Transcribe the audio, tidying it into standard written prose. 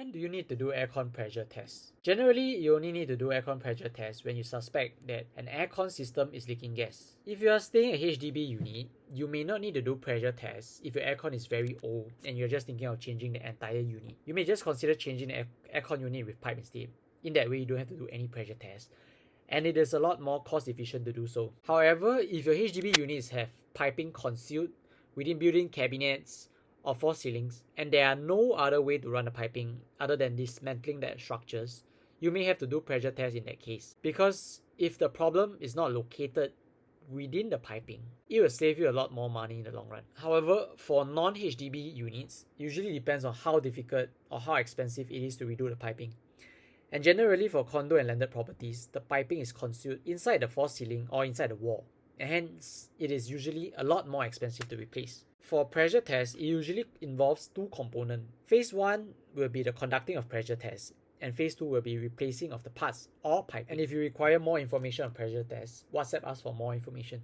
When do you need to do aircon pressure tests? Generally, you only need to do aircon pressure tests when you suspect that an aircon system is leaking gas. If you are staying in a HDB unit, you may not need to do pressure tests if your aircon is very old and you're just thinking of changing the entire unit. You may just consider changing the aircon unit with pipe instead. In that way, you don't have to do any pressure tests, and it is a lot more cost efficient to do so. However, if your HDB units have piping concealed within built-in cabinets or false ceilings, and there are no other way to run the piping other than dismantling the structures, you may have to do pressure tests in that case. Because if the problem is not located within the piping, it will save you a lot more money in the long run. However, for non-HDB units, it usually depends on how difficult or how expensive it is to redo the piping. And generally for condo and landed properties, the piping is concealed inside the false ceiling or inside the wall, and hence it is usually a lot more expensive to replace. For pressure tests, it usually involves two components. Phase 1 will be the conducting of pressure tests, and phase 2 will be replacing of the parts or pipe. And if you require more information on pressure tests, WhatsApp us for more information.